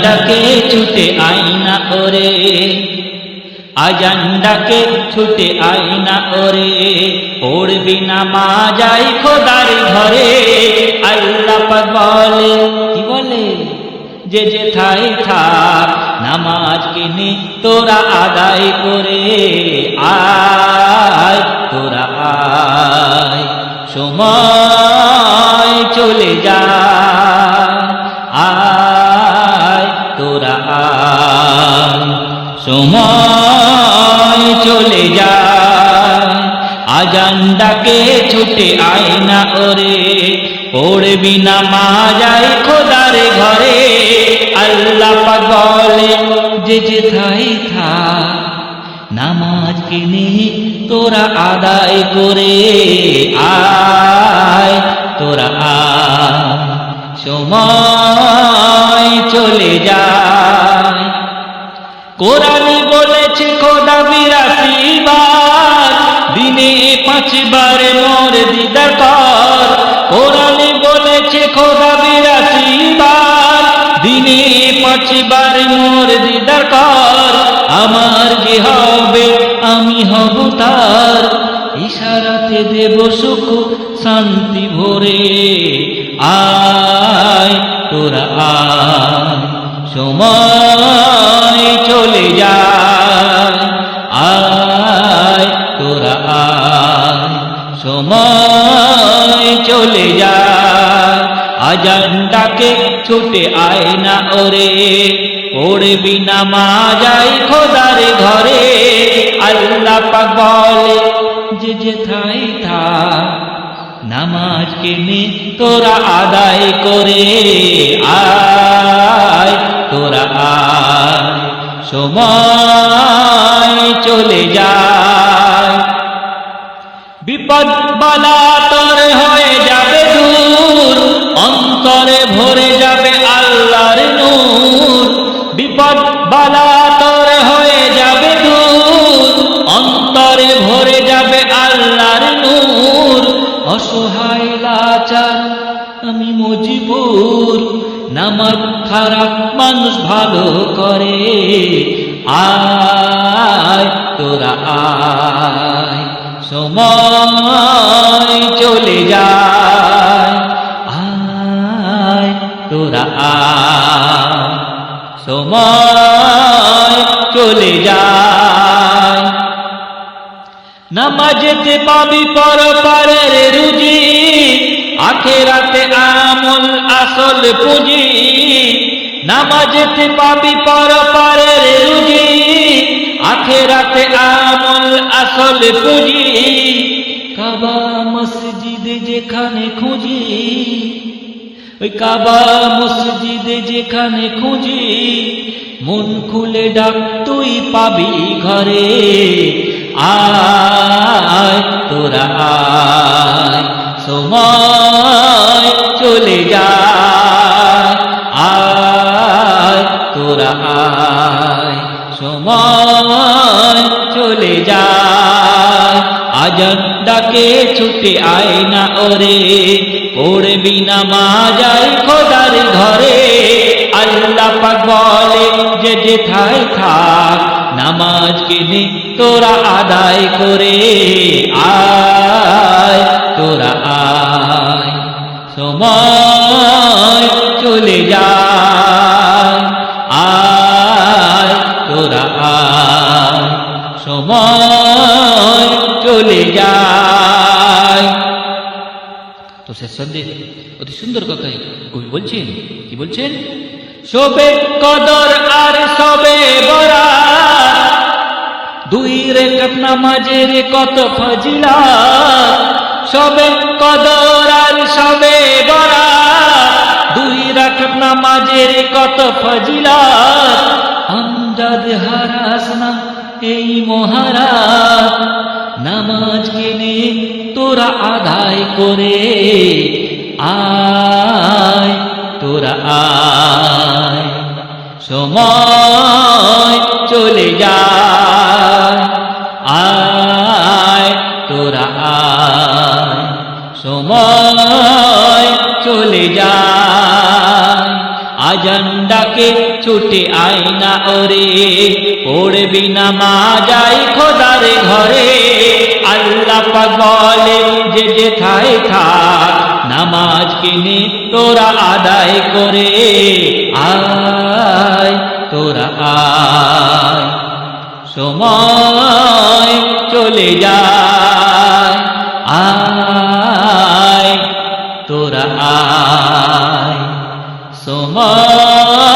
ডাকে ছুটে আয়না ওরে, আজান ডাকে ছুটে আয়না ওরে, পড়বি নামাজ আই খোদার ঘরে। আল্লাহ পাক বলে, কি বলে, যে যেথায় থাক নামাজ কিনে তোরা আদায় করে আয়, তোরা আয়, সময় চলে যায়, আয় তোরা আয়, সময় চলে যায়। আজান ডাকে ছুটে আয়না ওরে, পড়বি নামাজ আই খোদার ঘরে। আল্লাহ পাক বলে, যে যেথায় থাক নামাজ কিনে তোরা আদায় করে আয়, তোরা আয়, সময় চলে যায়। কোরআনে বলেছে খোদা ৮২ বার, দিনে ৫ বার মোর দিদার কর। কোরআনে বলেছে খোদা ৮২ বার, দিনে ৫ বার মোর দিদার কর। আমার যে হবে আমি হব তার, ইশারাতে দেব সুখ শান্তি ভরে আয়, তোরা আয়, সময় চলে যায়, আয় তোরা আয়, সময় চলে যায়। আজান ডাকে ছুটে আয়না ওরে, পড়বি নামাজ আই খোদার ঘরে। আল্লাহ পাক বলে, যে যেথায় থাক নামাজ কিনে তোরা আদায় করে আয়, তোরা আয়, সময় চলে যায়। বিপদ বালা তোর হয়ে যাবে দূর, অন্তরে ভরে যাবে আল্লাহর নূর। বিপদ বালা তোর হয়ে যাবে দূর, অন্তরে ভরে যাবে আল্লাহর নূর। অসহায় লাচার আমি মজবুর, নামাজ খারাপ মানুষ ভালো করে আয়, তোরা আয়, সময় চলে যায়, আয় তোরা আয়, সময় চলে যায়। নামাজেতে পাবি পরপারের রুজি, আখেরাতে আমল আসল পুঁজি। নামাজেতে পাবি পরপারের রুজি, আখেরাতে আমল আসল পুঁজি। কাবা মসজিদে যেখানে খুঁজি, ওই কাবা মসজিদে যেখানে খুঁজি, মন খুলে ডাক তুই পাবি ঘরে আয়, তোরা আয়, সময় চলে যায়, আয় তোরা আয়, সময় চলে যায়। আজান ডাকে ছুটে আয়না ওরে, পড়বি নামাজ আই খোদার ঘরে। আল্লাহ পাক বলে, যে যেথায় থাক নামাজ কিনে তোরা আদায় করে আয়, তোরা আয়, সময় চলে যায়, আয় তোরা আয়, সময় চলে যায়। তো শেষ সন্দেহ অতি সুন্দর কথাই কবি বলছেন, কি বলছেন, শোবে কদর আর সবে বরাত, 2 রাকাত নামাজের কত ফজিলত। শোবে কদর আর সবে বরাত, 2 রাকাত নামাজের কত ফজিলত। আমজাদ হারাস না এই মহারাত, নামাজ কিনে তোরা আদায় করে আয়, তোরা আয়, সময় চলে যায়, আয় তোরা আয়, সময় চলে যায়। আজান ডাকে ছুটে আয় না ওরে, পড়বি না মা যাই খোদারে ঘরে। আল্লাহ পাক বলে যে যেথায় থাক, নামাজ কিনে তোরা আদায় করে আয়, তোরা আয়। সময় চলে যায়, আয় তোরা আয়। সময়